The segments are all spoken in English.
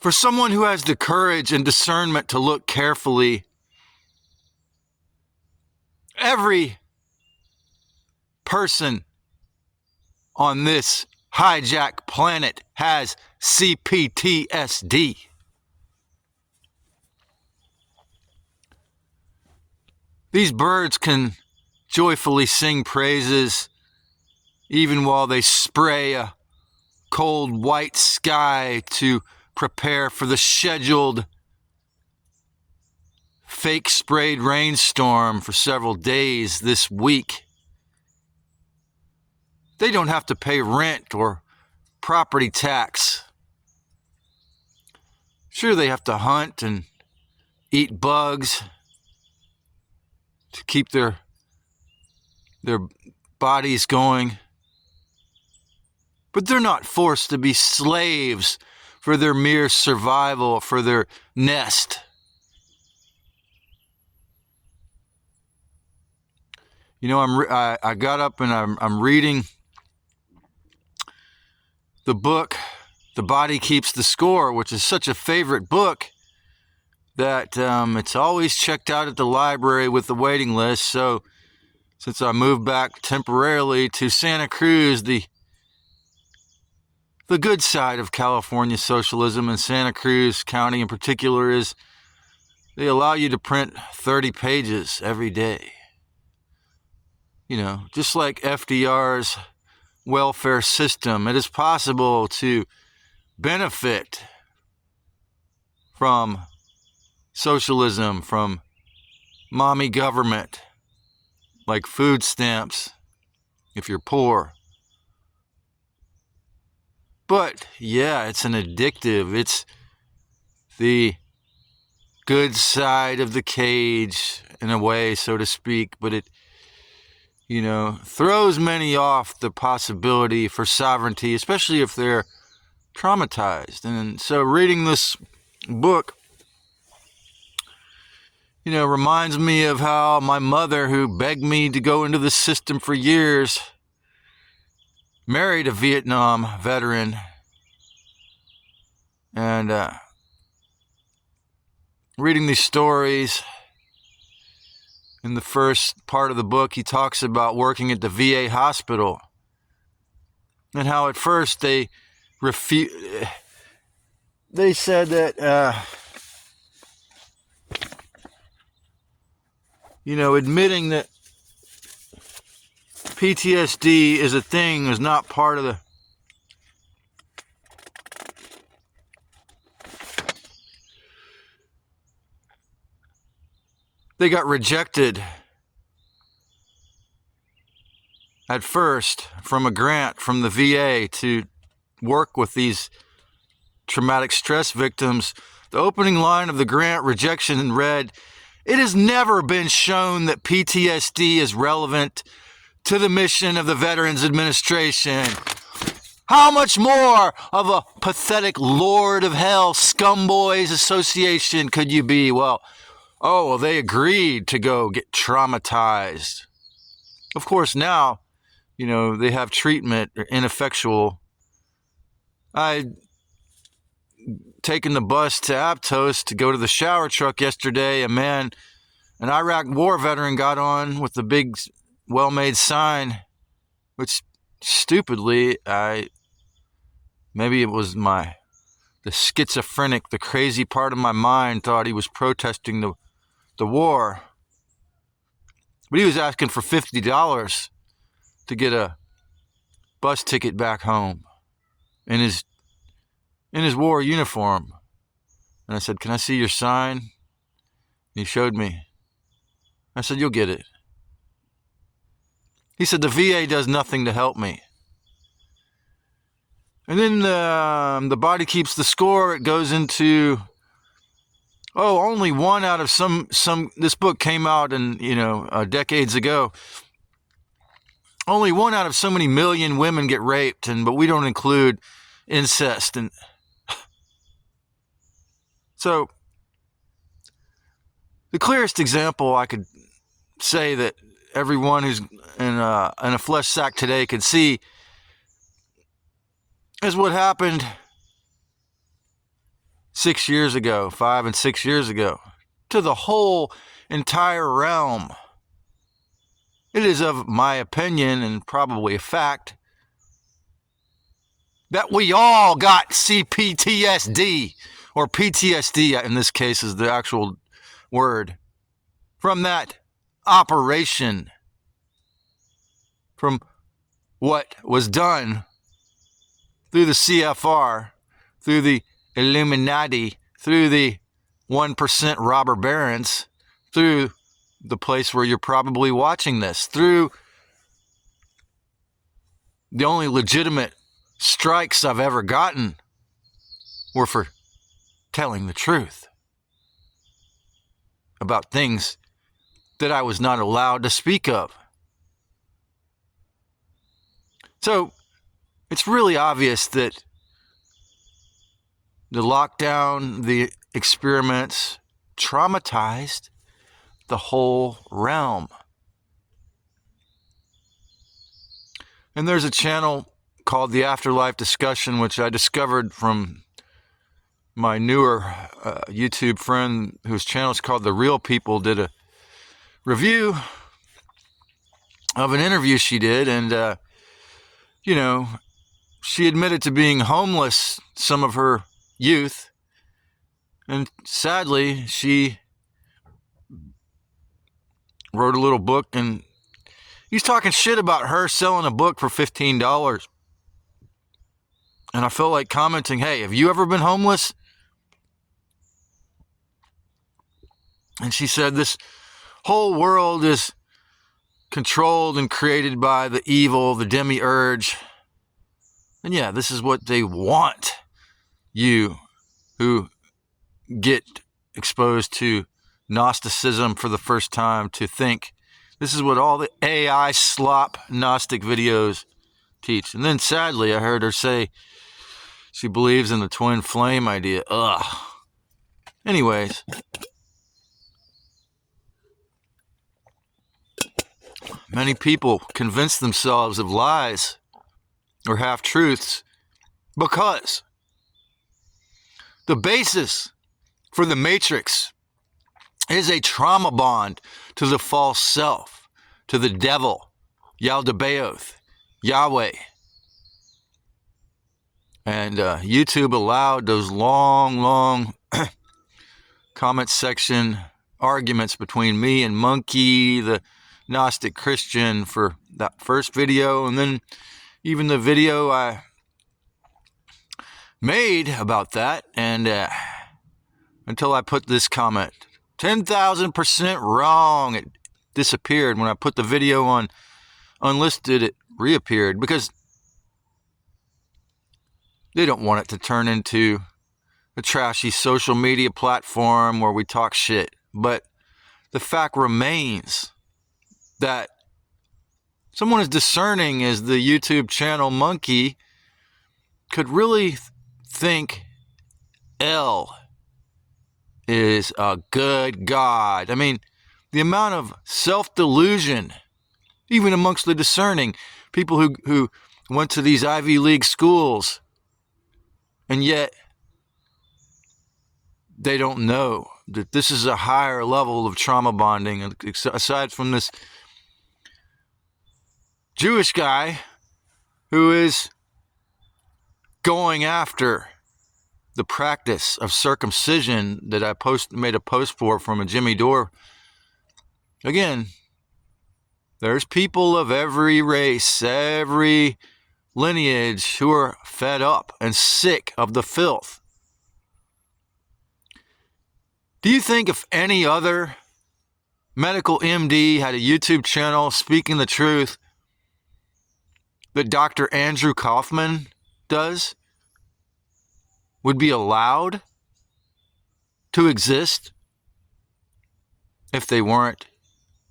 For someone who has the courage and discernment to look carefully, every person on this hijacked planet has CPTSD. These birds can joyfully sing praises even while they spray a cold white sky to prepare for the scheduled fake sprayed rainstorm for several days this week. They don't have to pay rent or property tax. Sure, they have to hunt and eat bugs to keep their bodies going. But they're not forced to be slaves for their mere survival, for their nest. You know, I got up and I'm reading the book, The Body Keeps the Score, which is such a favorite book that it's always checked out at the library with the waiting list. So since I moved back temporarily to Santa Cruz, the good side of California socialism in Santa Cruz County in particular is they allow you to print 30 pages every day. You know, just like FDR's welfare system, it is possible to benefit from socialism, from mommy government, like food stamps if you're poor. But yeah, it's an addictive. It's the good side of the cage in a way, so to speak, but it, you know, throws many off the possibility for sovereignty, especially if they're traumatized. And so reading this book, you know, reminds me of how my mother, who begged me to go into the system for years, married a Vietnam veteran. And reading these stories, in the first part of the book, he talks about working at the VA hospital and how at first they said that, you know, admitting that PTSD is a thing is not part of the they got rejected at first from a grant from the VA to work with these traumatic stress victims. The opening line of the grant rejection read, "It has never been shown that PTSD is relevant to the mission of the Veterans Administration." How much more of a pathetic Lord of Hell scumboys association could you be? Well, they agreed to go get traumatized. Of course, now, you know, they have treatment, ineffectual. I taken the bus to Aptos to go to the shower truck yesterday. An Iraq war veteran got on with the big, well-made sign, which stupidly, maybe it was the schizophrenic, the crazy part of my mind thought he was protesting the war. But he was asking for $50 to get a bus ticket back home in his war uniform. And I said, "Can I see your sign?" And he showed me. I said, "You'll get it." He said, "The VA does nothing to help me." And then the body keeps the score. It goes into, only one out of some, this book came out decades ago. Only one out of so many million women get raped, but we don't include incest. And so the clearest example I could say that everyone who's in a flesh sack today could see is what happened 6 years ago, 5 and 6 years ago, to the whole entire realm. It is of my opinion, and probably a fact, that we all got CPTSD, or PTSD in this case is the actual word, from that operation, from what was done through the CFR, through the Illuminati, through the 1% robber barons, through the place where you're probably watching this, through the only legitimate strikes I've ever gotten were for telling the truth about things that I was not allowed to speak of. So it's really obvious that the lockdown, the experiments, traumatized the whole realm. And there's a channel called The Afterlife Discussion, which I discovered from my newer YouTube friend whose channel is called The Real People, did a review of an interview she did. And, she admitted to being homeless some of her youth. And sadly, she wrote a little book, and he's talking shit about her selling a book for $15. And I felt like commenting, hey, have you ever been homeless? And she said, this whole world is controlled and created by the evil, the demiurge. And yeah, this is what they want you who get exposed to Gnosticism for the first time to think. This is what all the AI slop Gnostic videos teach. And then sadly, I heard her say she believes in the twin flame idea. Ugh. Anyways. Many people convince themselves of lies or half-truths because the basis for the Matrix is a trauma bond to the false self, to the devil, Yaldabaoth, Yahweh. And YouTube allowed those long comment section arguments between me and Monkey, the Gnostic Christian, for that first video, and then even the video I made about that, and until I put this comment, 10,000% wrong. It disappeared. When I put the video on unlisted, it reappeared because they don't want it to turn into a trashy social media platform where we talk shit. But the fact remains that someone as discerning as the YouTube channel Monkey could really think L is a good God. I mean, the amount of self-delusion, even amongst the discerning, people who went to these Ivy League schools, and yet they don't know that this is a higher level of trauma bonding, aside from this Jewish guy who is going after the practice of circumcision that I made a post for from a Jimmy Dore. Again, there's people of every race, every lineage who are fed up and sick of the filth. Do you think if any other medical MD had a YouTube channel speaking the truth that Dr. Andrew Kaufman does would be allowed to exist if they weren't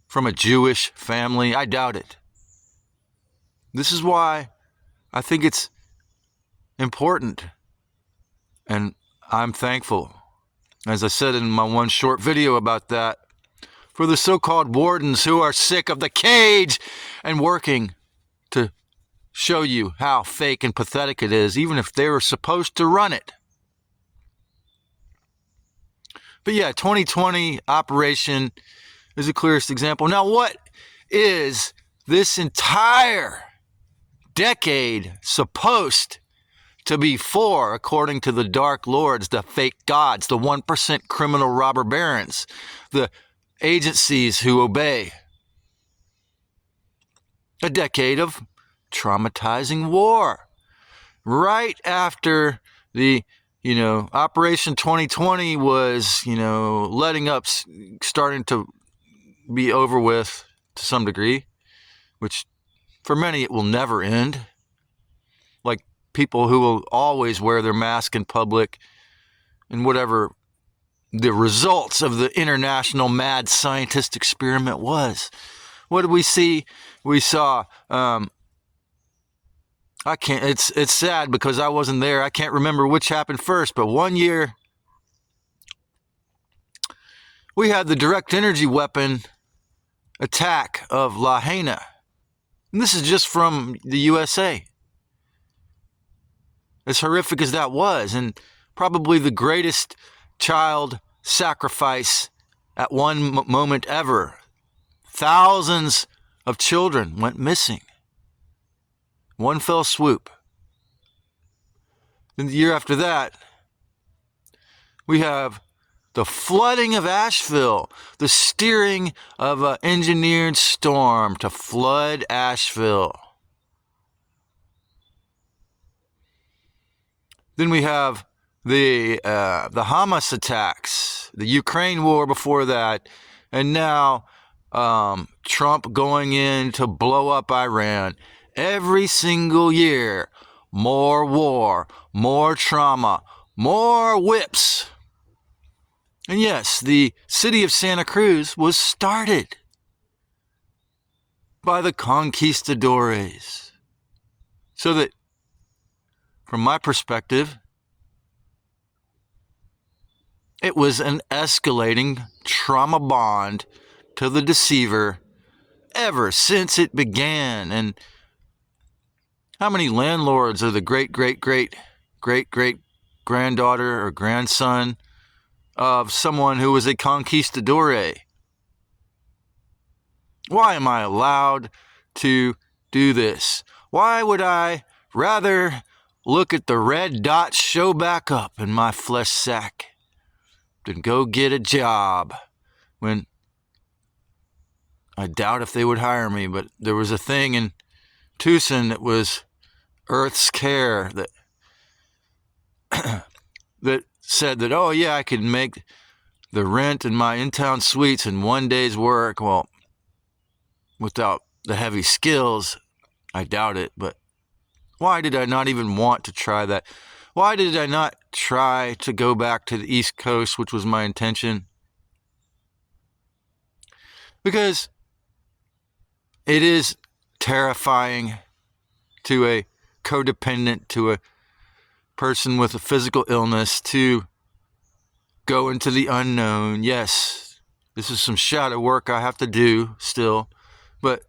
from a Jewish family? I doubt it. This is why I think it's important, and I'm thankful, as I said in my one short video about that, for the so-called wardens who are sick of the cage and working to show you how fake and pathetic it is, even if they were supposed to run it. But yeah, 2020 operation is the clearest example. Now, what is this entire decade supposed to be for, according to the Dark Lords, the fake gods, the 1% criminal robber barons, the agencies who obey? A decade of traumatizing war. Right after the, Operation 2020 was, letting up, starting to be over with to some degree, which for many it will never end. Like people who will always wear their mask in public and whatever the results of the international mad scientist experiment was. What did we see? We saw, it's sad because I wasn't there. I can't remember which happened first, but one year we had the direct energy weapon attack of Lahaina. And this is just from the USA. As horrific as that was, and probably the greatest child sacrifice at one moment ever. Thousands of children went missing. One fell swoop. Then the year after that, we have the flooding of Asheville, the steering of an engineered storm to flood Asheville. Then we have the Hamas attacks, the Ukraine war before that, and now Trump going in to blow up Iran. Every single year, more war, more trauma, more whips. And yes, the city of Santa Cruz was started by the conquistadores. So that, from my perspective, it was an escalating trauma bond to the deceiver ever since it began. And how many landlords are the great-great-great-great-great-granddaughter or grandson of someone who was a conquistador? Why am I allowed to do this? Why would I rather look at the red dots show back up in my flesh sack than go get a job when I doubt if they would hire me? But there was a thing in Tucson that was Earth's Care that that said that, oh yeah, I could make the rent in my in-town suites in one day's work. Well, without the heavy skills, I doubt it. But why did I not even want to try that? Why did I not try to go back to the East Coast, which was my intention? Because it is terrifying to a codependent, to a person with a physical illness, to go into the unknown. Yes, this is some shadow work I have to do still, but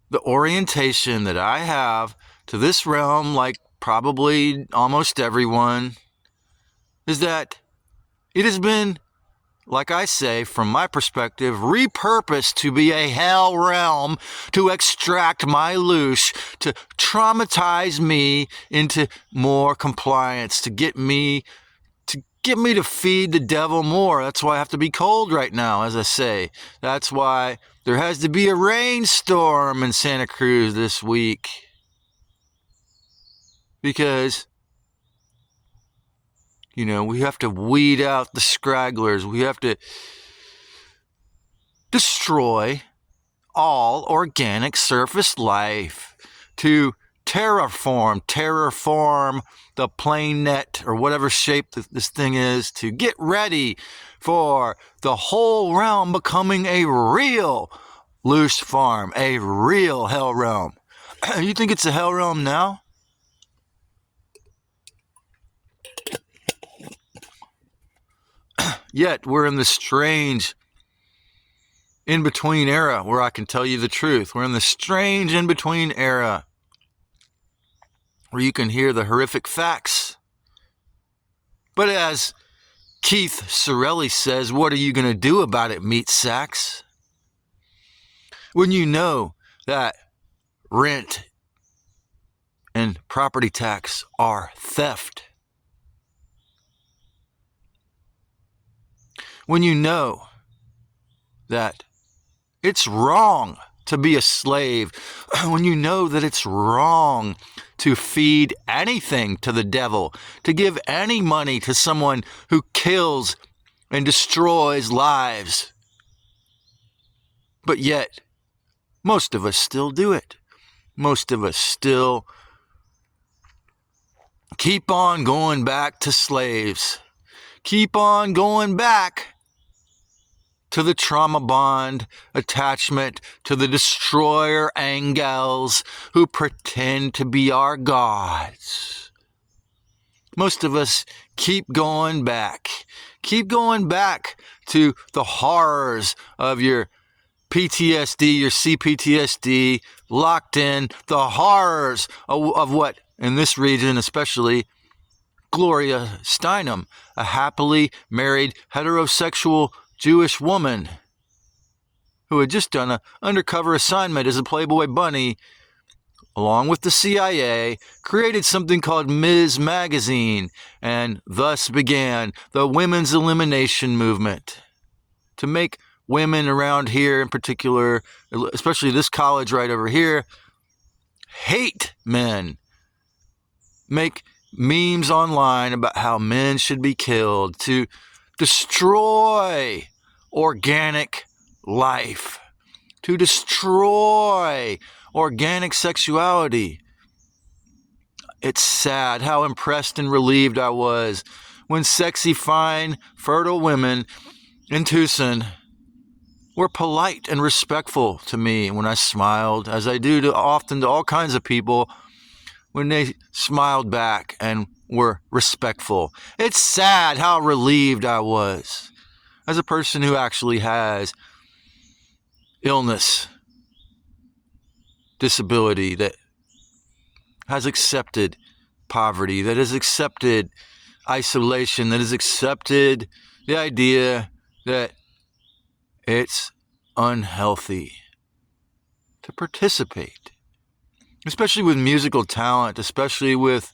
the orientation that I have to this realm, like probably almost everyone, is that it has been, like I say, from my perspective, repurposed to be a hell realm, to extract my loosh, to traumatize me into more compliance, to get me to feed the devil more. That's why I have to be cold right now, as I say. That's why there has to be a rainstorm in Santa Cruz this week. Because, we have to weed out the scragglers. We have to destroy all organic surface life to terraform the plane net or whatever shape that this thing is, to get ready for the whole realm becoming a real loose farm, a real hell realm. You think it's a hell realm now? Yet we're in this strange in-between era where I can tell you the truth. We're in the strange in-between era where you can hear the horrific facts But as Keith Sorelli says, what are you going to do about it, meat sacks? When you know that rent and property tax are theft. When you know that it's wrong to be a slave, when you know that it's wrong to feed anything to the devil, to give any money to someone who kills and destroys lives. But yet, most of us still do it. Most of us still keep on going back to slaves. Keep on going back to the trauma bond attachment, to the destroyer angels who pretend to be our gods. Most of us keep going back to the horrors of your PTSD, your CPTSD, locked in, the horrors of what, in this region especially, Gloria Steinem, a happily married heterosexual Jewish woman who had just done an undercover assignment as a Playboy bunny, along with the CIA, created something called Ms. Magazine, and thus began the women's elimination movement to make women around here in particular, especially this college right over here, hate men. Make memes online about how men should be killed, to destroy organic life, to destroy organic sexuality. It's sad how impressed and relieved I was when sexy, fine, fertile women in Tucson were polite and respectful to me when I smiled, as I do often to all kinds of people, when they smiled back and were respectful. It's sad how relieved I was as a person who actually has illness, disability, that has accepted poverty, that has accepted isolation, that has accepted the idea that it's unhealthy to participate, especially with musical talent, especially with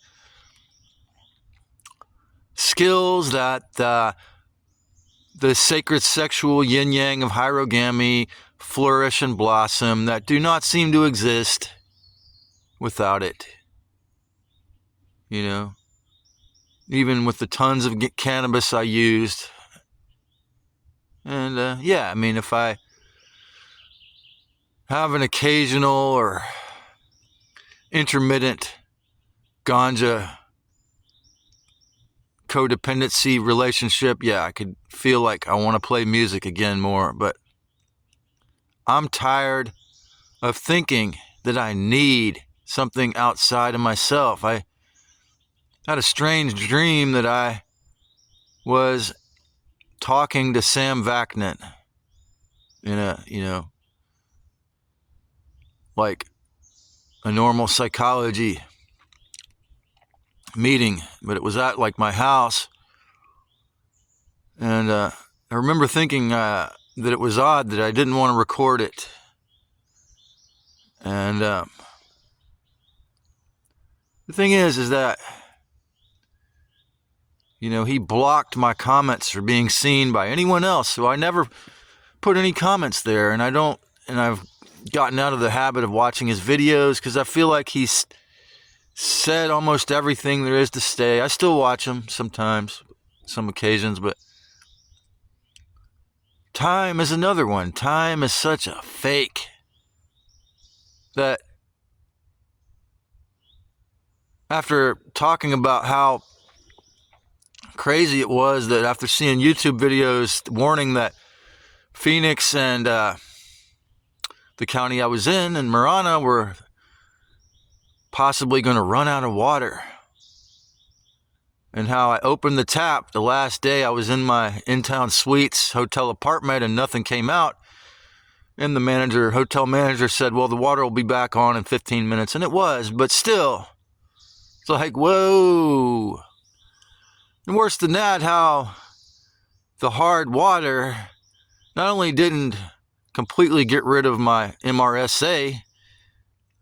skills that the sacred sexual yin-yang of hierogamy flourish and blossom, that do not seem to exist without it. You know, even with the tons of cannabis I used. And yeah, I mean, if I have an occasional or intermittent ganja codependency relationship, yeah, I could feel like I want to play music again more, but I'm tired of thinking that I need something outside of myself. I had a strange dream that I was talking to Sam Vaknin in a, like a normal psychology meeting, but it was at like my house. And I remember thinking that it was odd that I didn't want to record it. And the thing is that, he blocked my comments from being seen by anyone else. So I never put any comments there. And I've gotten out of the habit of watching his videos because I feel like he's said almost everything there is to say. I still watch him sometimes, some occasions, but time is another one. Time is such a fake that after talking about how crazy it was, that after seeing YouTube videos warning that Phoenix and the county I was in Marana were possibly going to run out of water, and how I opened the tap the last day I was in my in-town suites hotel apartment and nothing came out, and the hotel manager said, well, the water will be back on in 15 minutes, and it was, but still, it's like, whoa, And worse than that, how the hard water not only didn't completely get rid of my MRSA,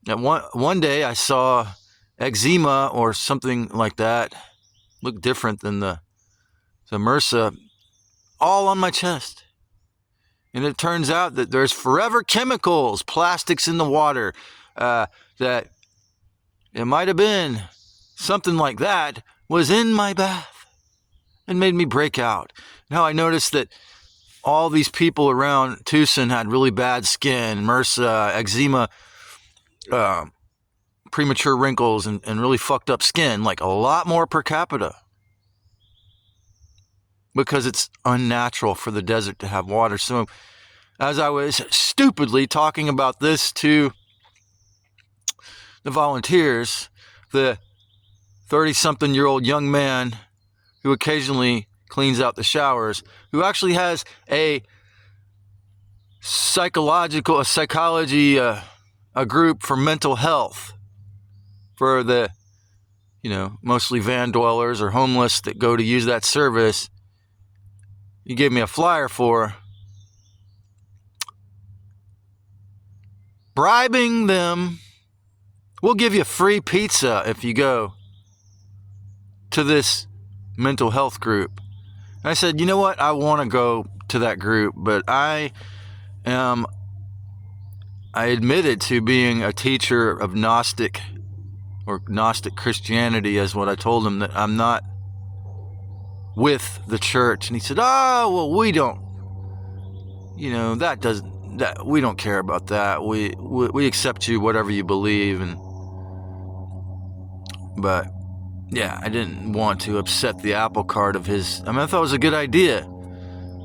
that one day I saw eczema or something like that, looked different than the MRSA, all on my chest. And it turns out that there's forever chemicals, plastics in the water, that it might have been something like that was in my bath and made me break out. Now I noticed that all these people around Tucson had really bad skin, MRSA, eczema, premature wrinkles, and really fucked up skin, like a lot more per capita. Because it's unnatural for the desert to have water. So as I was stupidly talking about this to the volunteers, the 30-something-year-old young man who occasionally cleans out the showers, who actually has a psychology, a group for mental health, for the, mostly van dwellers or homeless that go to use that service. He gave me a flyer for bribing them. We'll give you free pizza if you go to this mental health group. And I said, you know what? I want to go to that group, but I admitted to being a teacher of Gnostic Christianity, as what I told him, that I'm not with the church. And he said, oh, well, we don't, we don't care about that. We accept you, whatever you believe. But yeah, I didn't want to upset the apple cart of his. I thought it was a good idea.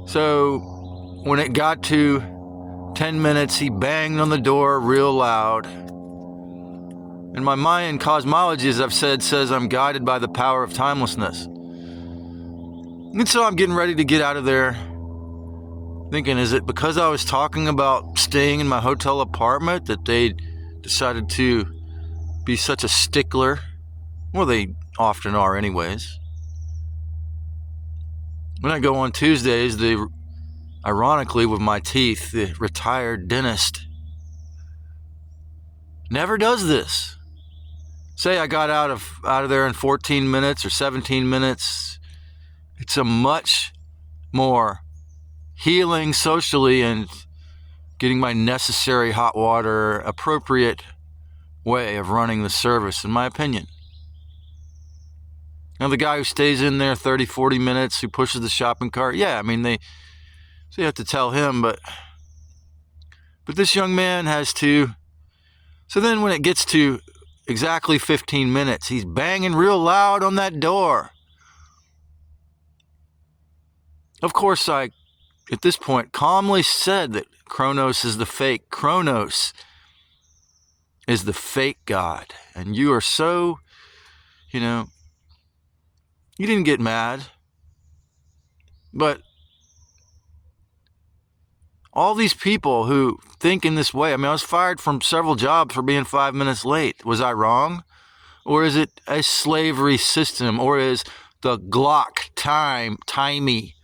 So when it got to 10 minutes, he banged on the door real loud. And my Mayan cosmology, as I've said, says I'm guided by the power of timelessness. And so I'm getting ready to get out of there, thinking, is it because I was talking about staying in my hotel apartment that they decided to be such a stickler? Well, they often are anyways. When I go on Tuesdays, ironically with my teeth, the retired dentist never does this. Say I got out of there in 14 minutes or 17 minutes. It's a much more healing socially and getting my necessary hot water appropriate way of running the service, in my opinion. Now, the guy who stays in there 30, 40 minutes, who pushes the shopping cart, so you have to tell him, but this young man has to. So then when it gets to exactly 15 minutes, he's banging real loud on that door. Of course, I, at this point, calmly said that Kronos is the fake. Kronos is the fake god. And you are so, you didn't get mad. But all these people who think in this way, I was fired from several jobs for being 5 minutes late. Was I wrong? Or is it a slavery system? Or is the Glock timey?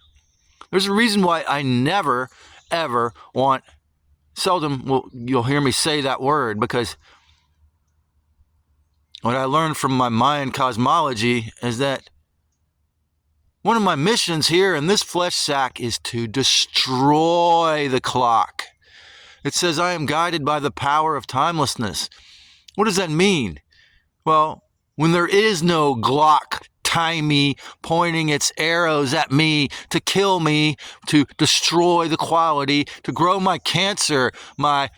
There's a reason why I never, ever you'll hear me say that word, because what I learned from my Mayan cosmology is that one of my missions here in this flesh sack is to destroy the clock. It says I am guided by the power of timelessness. What does that mean? Well, when there is no Glock timey pointing its arrows at me to kill me, to destroy the quality, to grow my cancer, my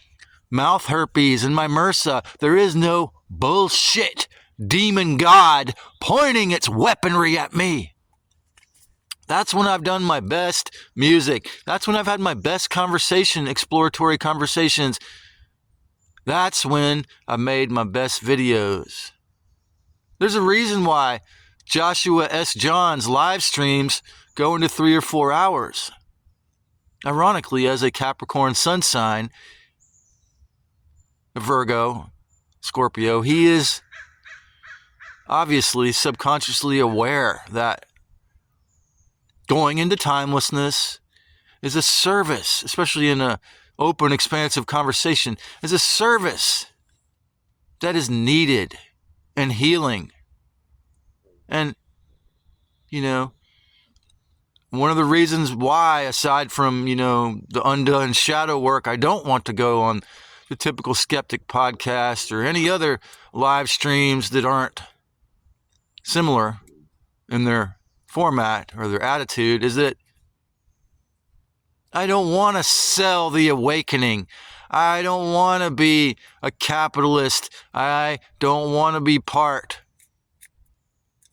mouth herpes, and my MRSA, there is no bullshit demon god pointing its weaponry at me. That's when I've done my best music. That's when I've had my best exploratory conversations. That's when I made my best videos. There's a reason why Joshua S. John's live streams go into 3 or 4 hours. Ironically, as a Capricorn sun sign, a Virgo, Scorpio, he is obviously subconsciously aware that going into timelessness is a service, especially in an open, expansive conversation, is a service that is needed and healing. And, you know, one of the reasons why, aside from, you know, the undone shadow work, I don't want to go on the Typical Skeptic podcast or any other live streams that aren't similar in their format or their attitude, is that I don't want to sell the awakening. I don't want to be a capitalist. I don't want to be part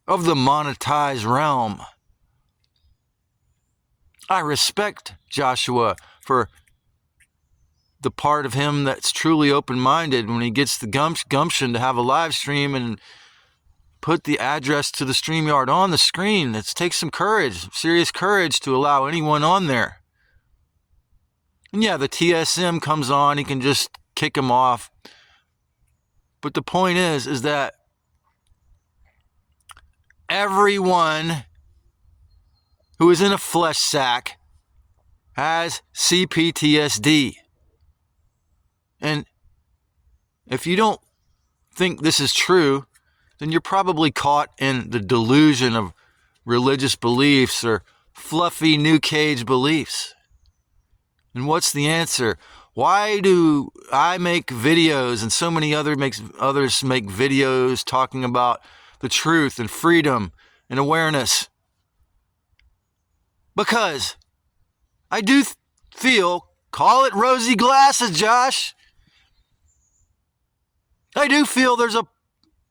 of the monetized realm. I respect Joshua for the part of him that's truly open-minded when he gets the gumption to have a live stream and put the address to the StreamYard on the screen. It takes some courage, serious courage, to allow anyone on there. And yeah, the TSM comes on, he can just kick him off. But the point is that everyone who is in a flesh sack has CPTSD. And if you don't think this is true, then you're probably caught in the delusion of religious beliefs or fluffy new cage beliefs. And what's the answer? Why do I make videos and so many others make videos talking about the truth and freedom and awareness? Because I do feel, call it rosy glasses, Josh. I do feel there's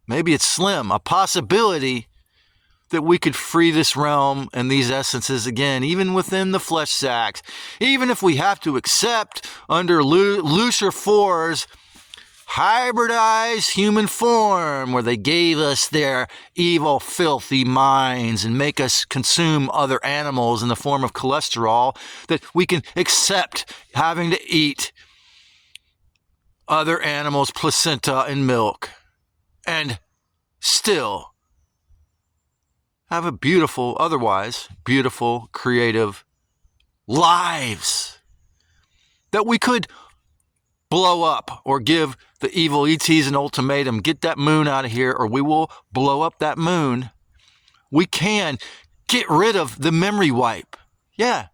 maybe it's slim, a possibility that we could free this realm and these essences again, even within the flesh sacks, even if we have to accept under Lucifer 4's hybridized human form, where they gave us their evil, filthy minds and make us consume other animals in the form of cholesterol, that we can accept having to eat other animals' placenta and milk and still have a beautiful, otherwise beautiful, creative lives that we could blow up or give the evil ETs an ultimatum. Get that moon out of here or we will blow up that moon. We can get rid of the memory wipe. Yeah,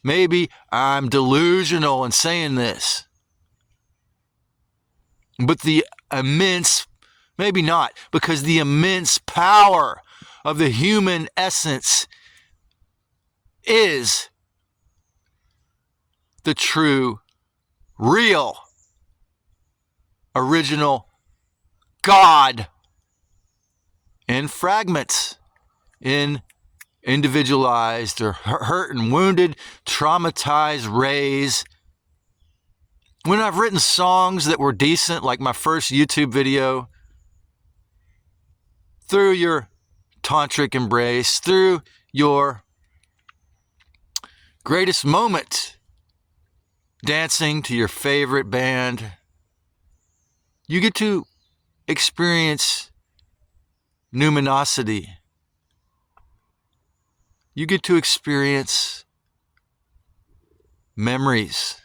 maybe I'm delusional in saying this. But the immense, maybe not, because the immense power of the human essence is the true, real, original God in fragments, in individualized or hurt and wounded, traumatized rays. When I've written songs that were decent, like my first YouTube video, through your tantric embrace, through your greatest moment, dancing to your favorite band, you get to experience numinosity. You get to experience memories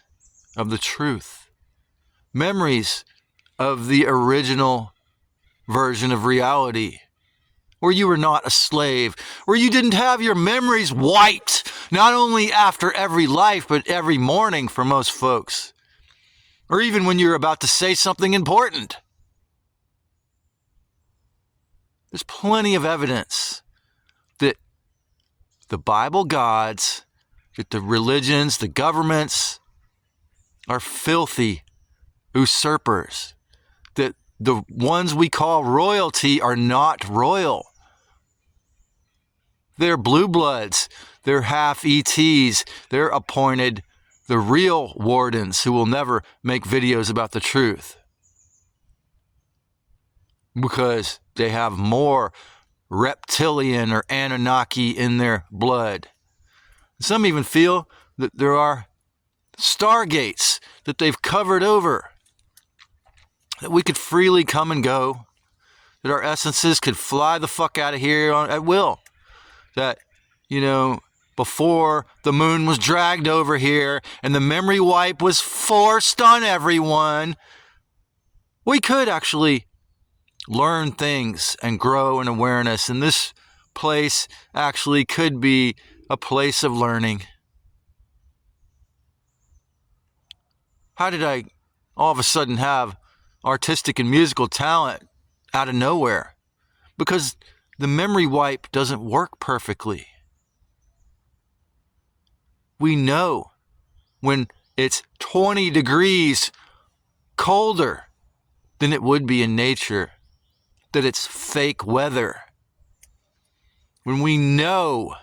of the truth, memories of the original version of reality, where you were not a slave, where you didn't have your memories wiped, not only after every life, but every morning for most folks, or even when you're about to say something important. There's plenty of evidence that the Bible gods, that the religions, the governments are filthy usurpers, that the ones we call royalty are not royal. They're blue bloods, they're half ETs, they're appointed the real wardens who will never make videos about the truth because they have more reptilian or Anunnaki in their blood. Some even feel that there are stargates that they've covered over, that we could freely come and go, that our essences could fly the fuck out of here at will, that, before the moon was dragged over here and the memory wipe was forced on everyone, we could actually learn things and grow in awareness. And this place actually could be a place of learning. How did I all of a sudden have artistic and musical talent out of nowhere? Because the memory wipe doesn't work perfectly. We know when it's 20 degrees colder than it would be in nature that it's fake weather. When we know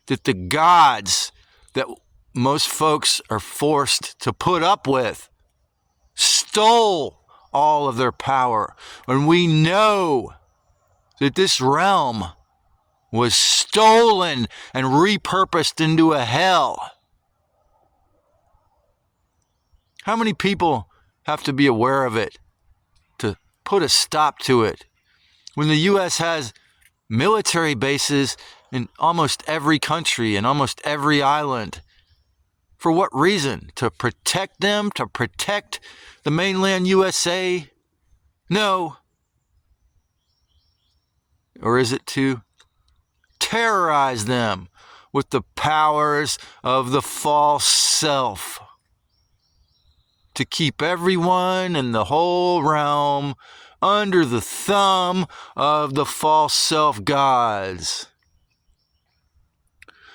that the gods that most folks are forced to put up with stole all of their power. When we know that this realm was stolen and repurposed into a hell. How many people have to be aware of it to put a stop to it? When the U.S. has military bases in almost every country and almost every island. For what reason? To protect them? To protect the mainland USA? No. Or is it to terrorize them with the powers of the false self? To keep everyone in the whole realm under the thumb of the false self gods.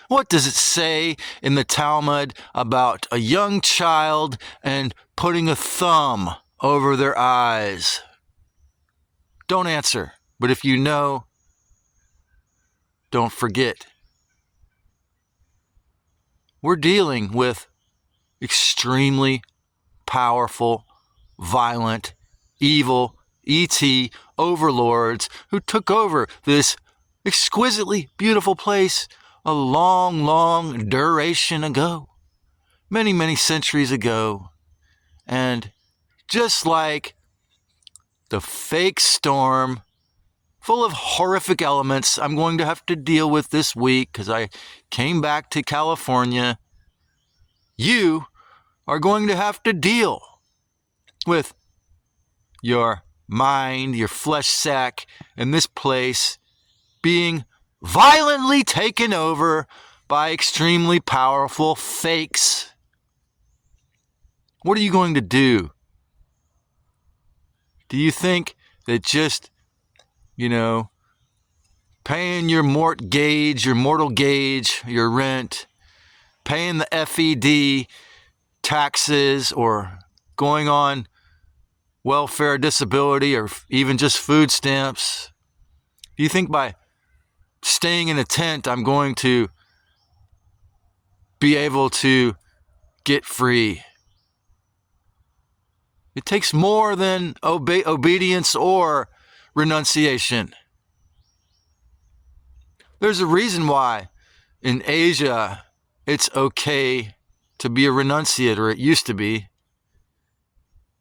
What does it say in the Talmud about a young child and putting a thumb over their eyes? Don't answer, but if you know, don't forget. We're dealing with extremely powerful, violent, evil ET overlords who took over this exquisitely beautiful place a long, long duration ago, many, many centuries ago. And just like the fake storm full of horrific elements I'm going to have to deal with this week because I came back to California, you are going to have to deal with your mind, your flesh sack, and this place being violently taken over by extremely powerful fakes. What are you going to do? Do you think that just, paying your mortal gauge, your rent, paying the FED taxes, or going on welfare, disability, or even just food stamps, do you think by staying in a tent I'm going to be able to get free? It takes more than obedience or renunciation. There's a reason why in Asia it's okay to be a renunciate, or it used to be.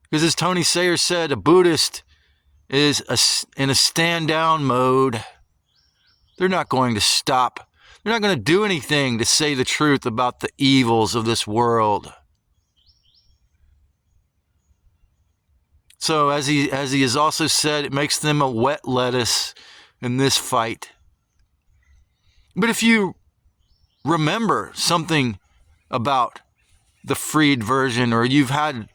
Because as Tony Sayers said, a Buddhist is in a stand-down mode. They're not going to stop. They're not going to do anything to say the truth about the evils of this world. So as he has also said, it makes them a wet lettuce in this fight. But if you remember something about the freed version, or you've had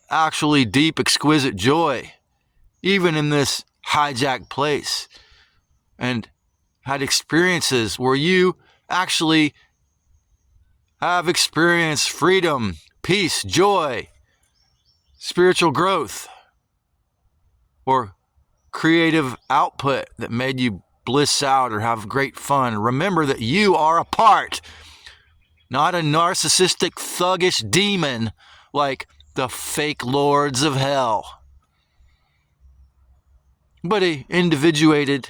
actually deep, exquisite joy, even in this hijacked place, and had experiences where you actually have experienced freedom, peace, joy, spiritual growth, or creative output that made you bliss out or have great fun, remember that you are a part, not a narcissistic, thuggish demon like the fake lords of hell, but an individuated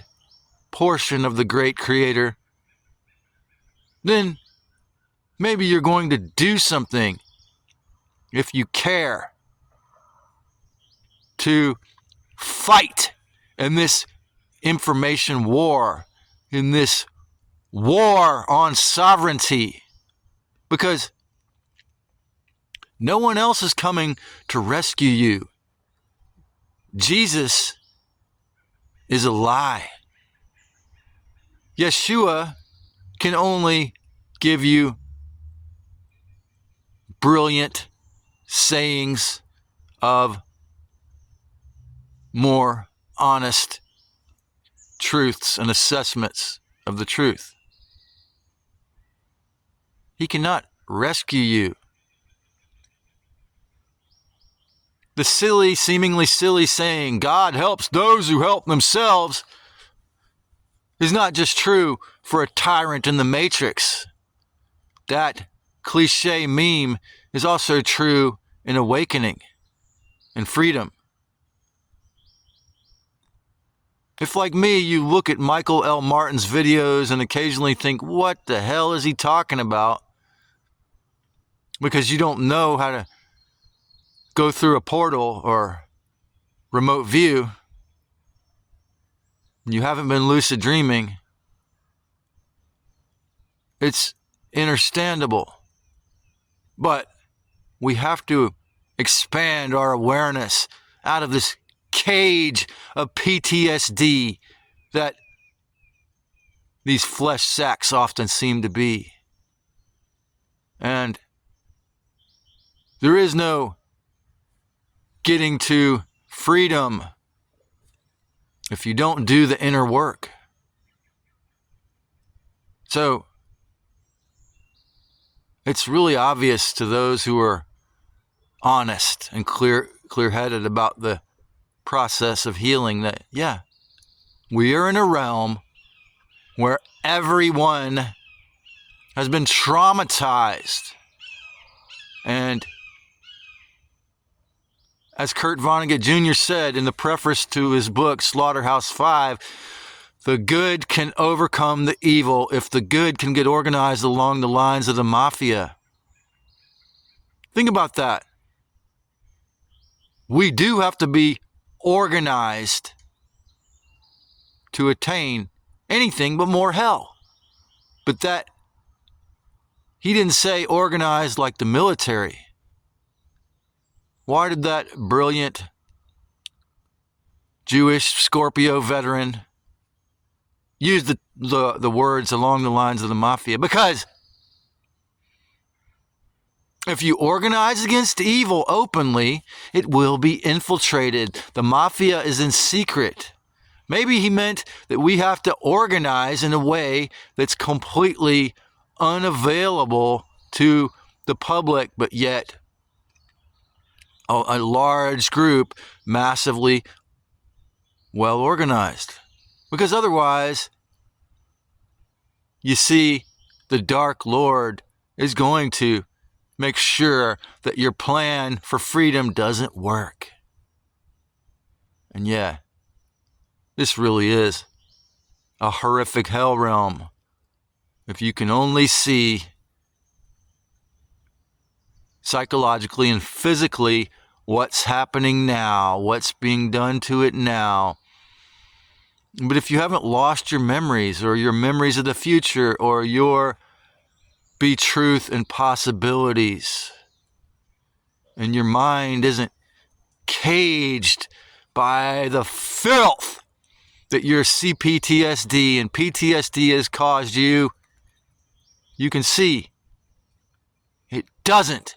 portion of the great creator. Then maybe you're going to do something, if you care, to fight in this information war, in this war on sovereignty, because no one else is coming to rescue you. Jesus is a lie. Yeshua can only give you brilliant sayings of more honest truths and assessments of the truth. He cannot rescue you. The seemingly silly saying, God helps those who help themselves, is not just true for a tyrant in the Matrix. That cliche meme is also true in awakening and freedom. If, like me, you look at Michael L. Martin's videos and occasionally think, what the hell is he talking about? Because you don't know how to go through a portal or remote view, you haven't been lucid dreaming, it's understandable. But we have to expand our awareness out of this cage of PTSD that these flesh sacks often seem to be. And there is no getting to freedom if you don't do the inner work. So it's really obvious to those who are honest and clear-headed about the process of healing that, yeah, we are in a realm where everyone has been traumatized. And as Kurt Vonnegut Jr. said in the preface to his book, Slaughterhouse-5, the good can overcome the evil if the good can get organized along the lines of the mafia. Think about that. We do have to be organized to attain anything but more hell. But that, he didn't say organized like the military. Why did that brilliant Jewish Scorpio veteran use the words along the lines of the mafia? Because if you organize against evil openly, it will be infiltrated. The mafia is in secret. Maybe he meant that we have to organize in a way that's completely unavailable to the public, but yet a large group, massively well organized. Because otherwise, you see, the Dark Lord is going to make sure that your plan for freedom doesn't work. And yeah, this really is a horrific hell realm. If you can only see psychologically and physically what's happening now, what's being done to it now. But if you haven't lost your memories or your memories of the future or your be truth and possibilities, and your mind isn't caged by the filth that your CPTSD and PTSD has caused you, you can see it doesn't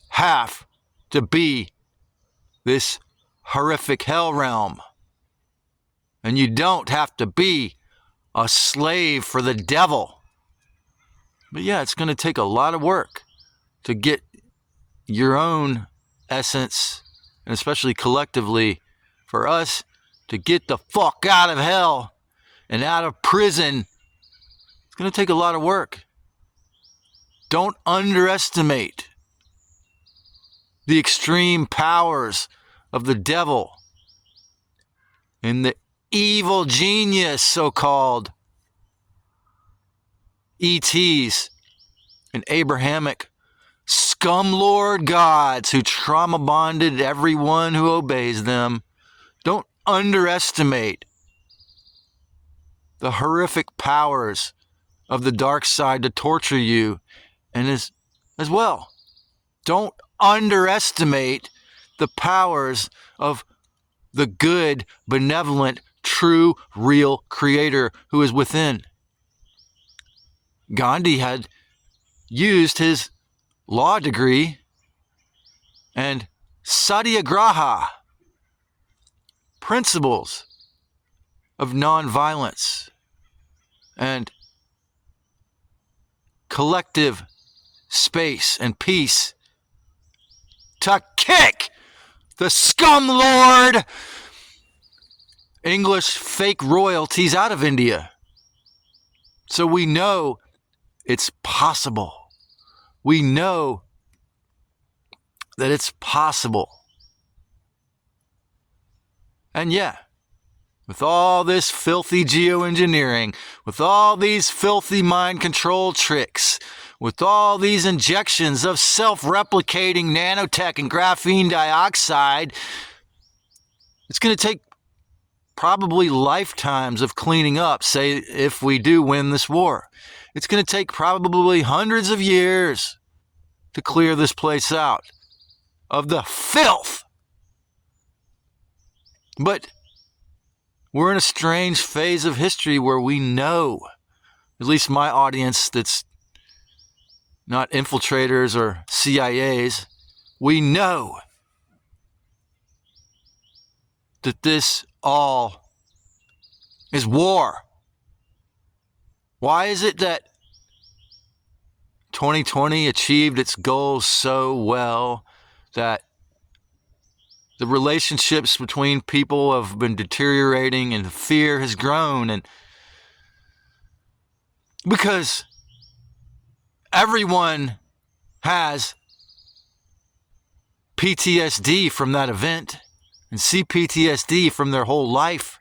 have to be this horrific hell realm. And you don't have to be a slave for the devil. But yeah, it's going to take a lot of work to get your own essence, and especially collectively, for us to get the fuck out of hell and out of prison. It's going to take a lot of work. Don't underestimate the extreme powers of the devil and the evil genius, so-called ETs and Abrahamic scumlord gods who trauma bonded everyone who obeys them. Don't underestimate the horrific powers of the dark side to torture you, and as well. Don't underestimate the powers of the good, benevolent, true, real Creator who is within. Gandhi had used his law degree and satyagraha, principles of nonviolence and collective space and peace to kick the scumlord English fake royalties out of India. So we know it's possible. We know that it's possible. And yeah, with all this filthy geoengineering, with all these filthy mind control tricks, with all these injections of self-replicating nanotech and graphene dioxide, it's going to take probably lifetimes of cleaning up, say, if we do win this war. It's going to take probably hundreds of years to clear this place out of the filth. But we're in a strange phase of history where we know, at least my audience that's not infiltrators or CIAs, we know that this all is war. Why is it that 2020 achieved its goals so well that the relationships between people have been deteriorating and the fear has grown? And because everyone has PTSD from that event and CPTSD from their whole life,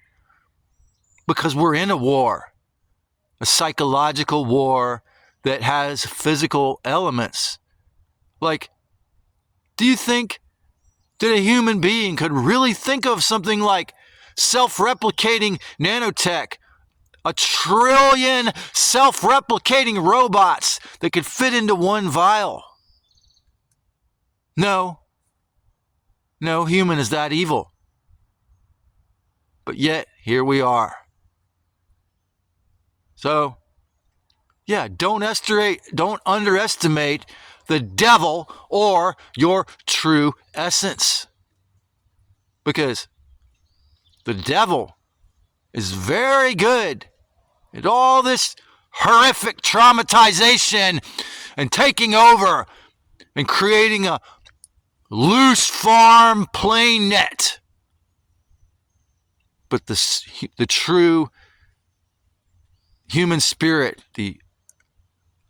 because we're in a war, a psychological war that has physical elements. Like, do you think that a human being could really think of something like self-replicating nanotech, a trillion self-replicating robots that could fit into one vial? No human is that evil. But yet, here we are. So, yeah, don't underestimate the devil or your true essence. Because the devil is very good at all this horrific traumatization and taking over and creating a loose farm plane net. But the true human spirit, the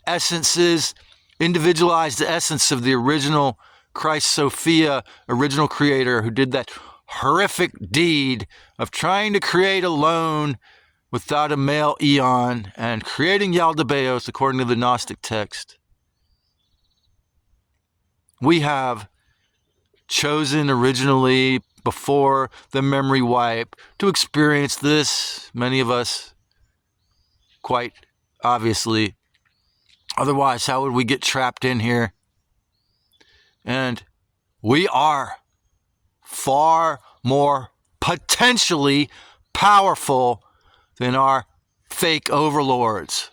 essences, individualized essence of the original Christ Sophia, original creator who did that horrific deed of trying to create alone without a male eon and creating Yaldabaoth according to the Gnostic text. We have chosen originally before the memory wipe to experience this, many of us, quite obviously. Otherwise, how would we get trapped in here? And we are far more potentially powerful than our fake overlords.